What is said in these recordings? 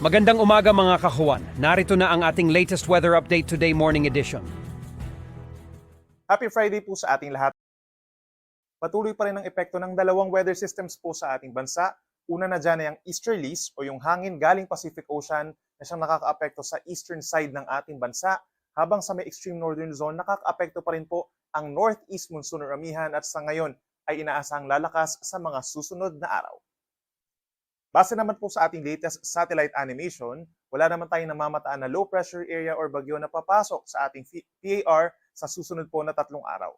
Magandang umaga mga kahuan. Narito na ang ating latest weather update today morning edition. Happy Friday po sa ating lahat. Patuloy pa rin ang epekto ng dalawang weather systems po sa ating bansa. Una na dyan ay ang easterlies o yung hangin galing Pacific Ocean na siyang nakakaapekto sa eastern side ng ating bansa. Habang sa may extreme northern zone, nakakaapekto pa rin po ang northeast monsoon or amihan at sa ngayon ay inaasahang lalakas sa mga susunod na araw. Base naman po sa ating latest satellite animation, wala naman tayong namamataan na low pressure area or bagyo na papasok sa ating PAR sa susunod po na 3 araw.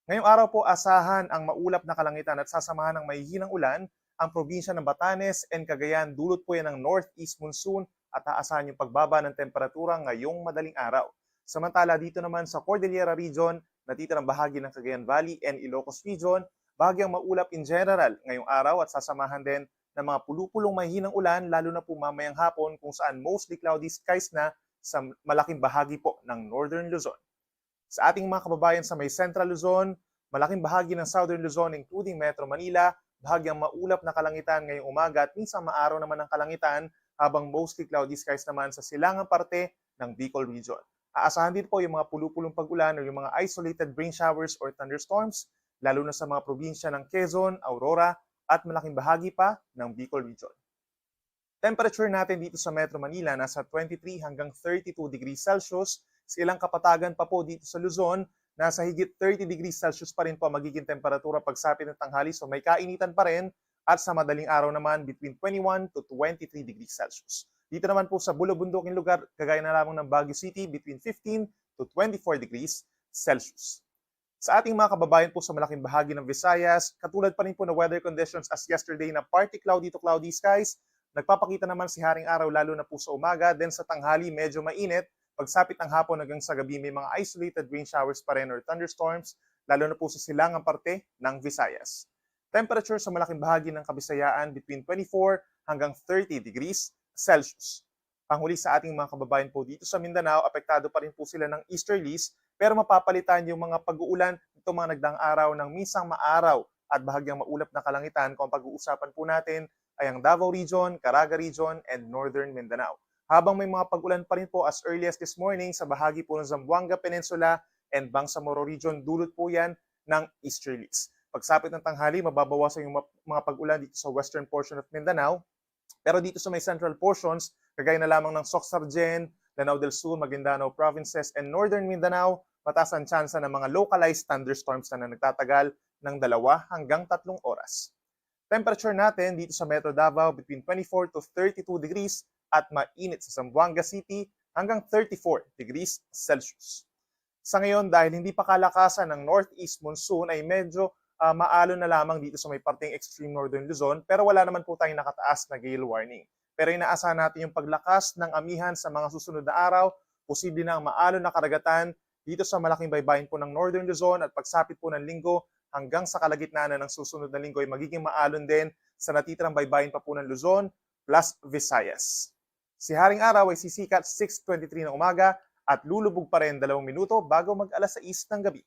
Ngayong araw po asahan ang maulap na kalangitan at sasamahan ng mahihinang ulan ang probinsya ng Batanes and Cagayan. Dulot po yan ng northeast monsoon at aasahan yung pagbaba ng temperatura ngayong madaling araw. Samantala dito naman sa Cordillera Region, natitirang bahagi ng Cagayan Valley and Ilocos Region, bahagyang maulap in general ngayong araw at sasamahan din ng mga pulupulong mahihinang ulan lalo na po mamayang hapon kung saan mostly cloudy skies na sa malaking bahagi po ng Northern Luzon. Sa ating mga kababayan sa may Central Luzon, malaking bahagi ng Southern Luzon including Metro Manila, bahagyang maulap na kalangitan ngayong umaga at minsan maaraw naman ang kalangitan habang mostly cloudy skies naman sa silangang parte ng Bicol Region. Aasahan din po yung mga pulupulong pag-ulan o yung mga isolated rain showers or thunderstorms lalo na sa mga probinsya ng Quezon, Aurora at malaking bahagi pa ng Bicol Region. Temperature natin dito sa Metro Manila nasa 23 hanggang 32 degrees Celsius. Sa ilang kapatagan pa po dito sa Luzon, nasa higit 30 degrees Celsius pa rin po magiging temperatura pagsapit ng tanghali. So may kainitan pa rin at sa madaling araw naman between 21 to 23 degrees Celsius. Dito naman po sa bulubunduking lugar, kagaya na lamang ng Baguio City, between 15 to 24 degrees Celsius. Sa ating mga kababayan po sa malaking bahagi ng Visayas, katulad pa rin po na weather conditions as yesterday na partly cloudy to cloudy skies, nagpapakita naman si Haring Araw lalo na po sa umaga, then sa tanghali medyo mainit, pagsapit ng hapon hanggang sa gabi may mga isolated rain showers pa rin or thunderstorms, lalo na po sa silangang parte ng Visayas. Temperature sa malaking bahagi ng Kabisayaan between 24 hanggang 30 degrees Celsius. Panghuli sa ating mga kababayan po dito sa Mindanao, apektado pa rin po sila ng easterlies, pero mapapalitan yung mga pag-uulan nitong mga nagdaang araw ng minsang maaraw at bahagyang maulap na kalangitan kung pag-uusapan po natin ay ang Davao Region, Caraga Region, and Northern Mindanao. Habang may mga pag-ulan pa rin po as early as this morning sa bahagi po ng Zamboanga Peninsula and Bangsamoro Region, dulot po yan ng easterlies. Pagsapit ng tanghali, mababawasan yung mga pag-ulan dito sa western portion of Mindanao. Pero dito sa may central portions, kagaya na lamang ng Soc-Sargen, Lanao del Sur, Maguindanao Provinces, and Northern Mindanao, mataas ang tsansa ng mga localized thunderstorms na nagtatagal ng 2 hanggang 3 oras. Temperature natin dito sa Metro Davao between 24 to 32 degrees at mainit sa Zamboanga City hanggang 34 degrees Celsius. Sa ngayon, dahil hindi pa kalakasan ng northeast monsoon ay medyo maalon na lamang dito sa may parteng extreme northern Luzon pero wala naman po tayong nakataas na gale warning. Pero inaasahan natin yung paglakas ng amihan sa mga susunod na araw, posible na ang maalon na karagatan dito sa malaking baybayin po ng northern Luzon at pagsapit po ng linggo hanggang sa kalagitnaan na ng susunod na linggo ay magiging maalon din sa natitirang baybayin pa po ng Luzon plus Visayas. Si Haring Araw ay sisikat 6:23 ng umaga at lulubog pa rin 2 minuto bago mag-alas 6 ng gabi.